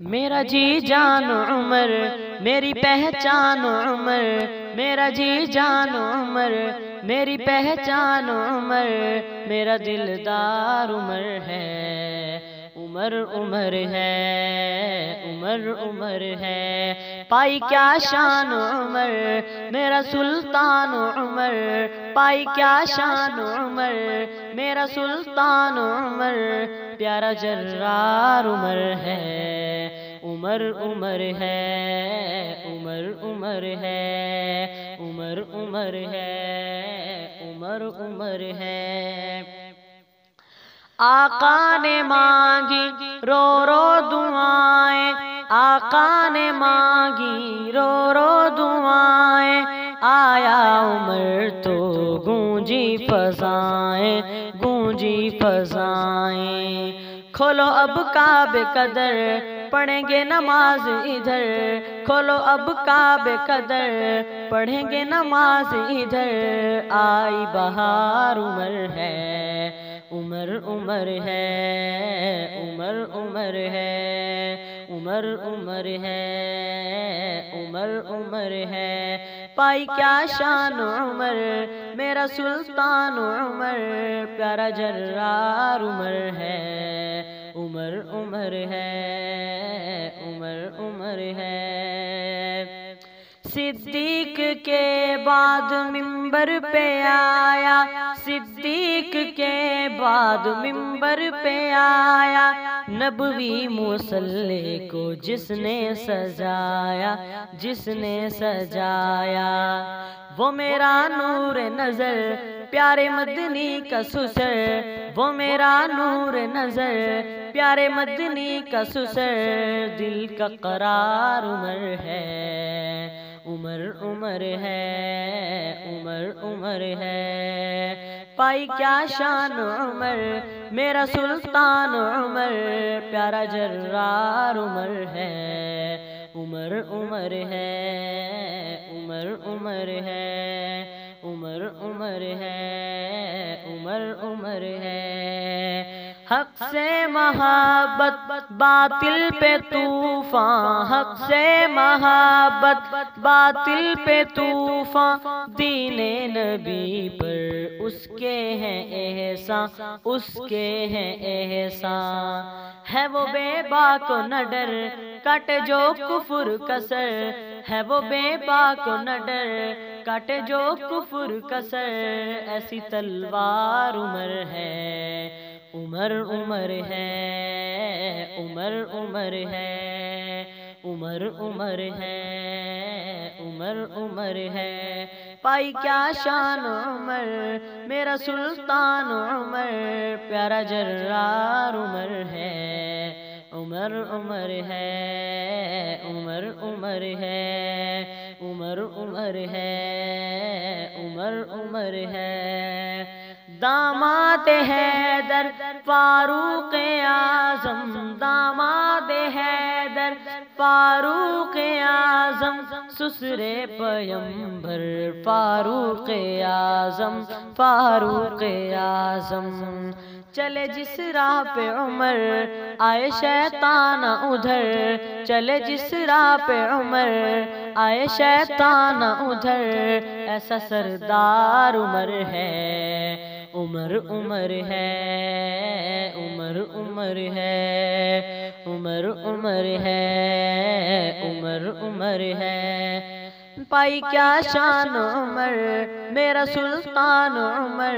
میرا جی جان عمر، میری پہچان عمر، میرا جی جان عمر، میری پہچان عمر، میرا دلدار عمر ہے، عمر عمر ہے، عمر عمر ہے، پائی کیا شان عمر، میرا سلطان عمر، پائی کیا شان عمر، میرا سلطان عمر، پیارا جرار عمر ہے، عمر عمر ہے، عمر عمر ہے، عمر عمر ہے، عمر عمر ہے۔ آقا نے مانگی رو رو دعائیں، آقا نے مانگی رو رو دعائیں، آیا عمر تو گونجی فضائیں، گونجی فضائیں، کھولو اب کعبے قدر، پڑھیں گے نماز ادھر، کھولو اب کعبے قدر، پڑھیں گے نماز ادھر، آئی بہار عمر ہے، عمر عمر ہے، عمر عمر ہے، عمر عمر ہے، عمر عمر ہے، پائی کیا شان عمر، میرا سلطان عمر، پیارا جرار عمر ہے، عمر عمر ہے، عمر عمر ہے۔ صدیق کے بعد منبر پہ آیا، صدیق کے بعد منبر پہ آیا، نبوی مصلی کو جس نے سجایا، جس نے سجایا، وہ میرا نور نظر، پیارے مدنی کا سسر، وہ میرا نور نظر، پیارے مدنی کا سسر، دل کا قرار عمر ہے، عمر عمر ہے، عمر عمر ہے، پائی کیا شان عمر، میرا سلطان عمر، پیارا جرار عمر ہے، عمر عمر ہے، عمر عمر ہے، عمر عمر ہے، عمر عمر ہے، حق سے محبت باطل پہ طوفان، حق سے محبت باطل پہ طوفان، دین نبی پر اس کے ہیں احسان، اس کے ہیں احسان، ہے وہ بے باک و نہ ڈر، کاٹے جو کفر کا سر، ہے وہ بے باک و نہ ڈر، کاٹے جو کفر کا سر، ایسی تلوار عمر ہے، عمر عمر ہے، عمر عمر ہے، عمر عمر ہے، عمر عمر ہے، پائی کیا شان عمر، میرا سلطان عمر، پیارا جرار عمر ہے، عمر عمر ہے، عمر عمر ہے، عمر عمر ہے، عمر عمر ہے، داماد حیدر فاروق اعظم، داماد حیدر فاروق اعظم، سسر پیمبر فاروق اعظم، فاروق اعظم، چلے جس راہ پہ عمر آئے شیطان ادھر، چلے جس راہ پہ عمر آئے شیطان ادھر، ایسا سردار عمر ہے، عمر عمر ہے، عمر عمر ہے، عمر عمر ہے، عمر عمر ہے، پائی کیا شان عمر، میرا سلطان عمر،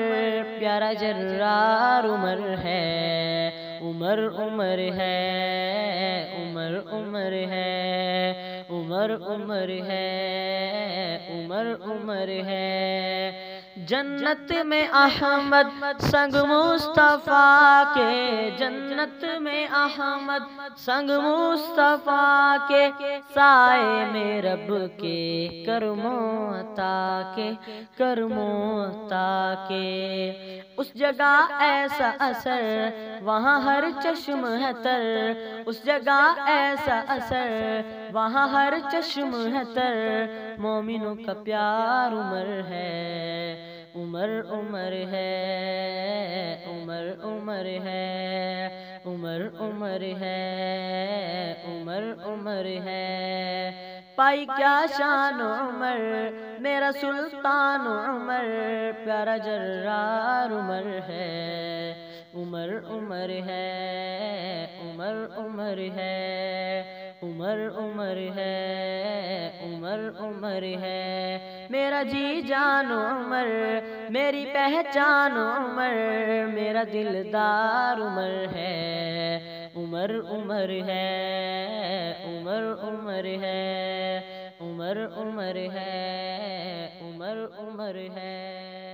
پیارا جرار عمر ہے، عمر عمر ہے، عمر عمر ہے، عمر عمر ہے، عمر عمر ہے، جنت میں احمد سنگ مصطفیٰ کے، جنت میں احمد سنگ مصطفیٰ کے، سائے میں رب کے کرموں عطا کے، کرموں عطا کے، اس جگہ ایسا اثر وہاں ہر چشم ہے تر، اس جگہ ایسا اثر وہاں ہر چشم ہے تر، مومنوں کا پیار عمر ہے، عمر عمر ہے، عمر عمر ہے، عمر عمر ہے، عمر عمر ہے، پائی کیا شان عمر، میرا سلطان عمر، پیارا جرار عمر ہے، عمر عمر ہے، عمر عمر ہے، عمر عمر ہے، عمر عمر ہے، میرا جی جان عمر، میری پہچان عمر، میرا دلدار عمر ہے، عمر عمر ہے، عمر عمر ہے، عمر عمر ہے، عمر عمر ہے۔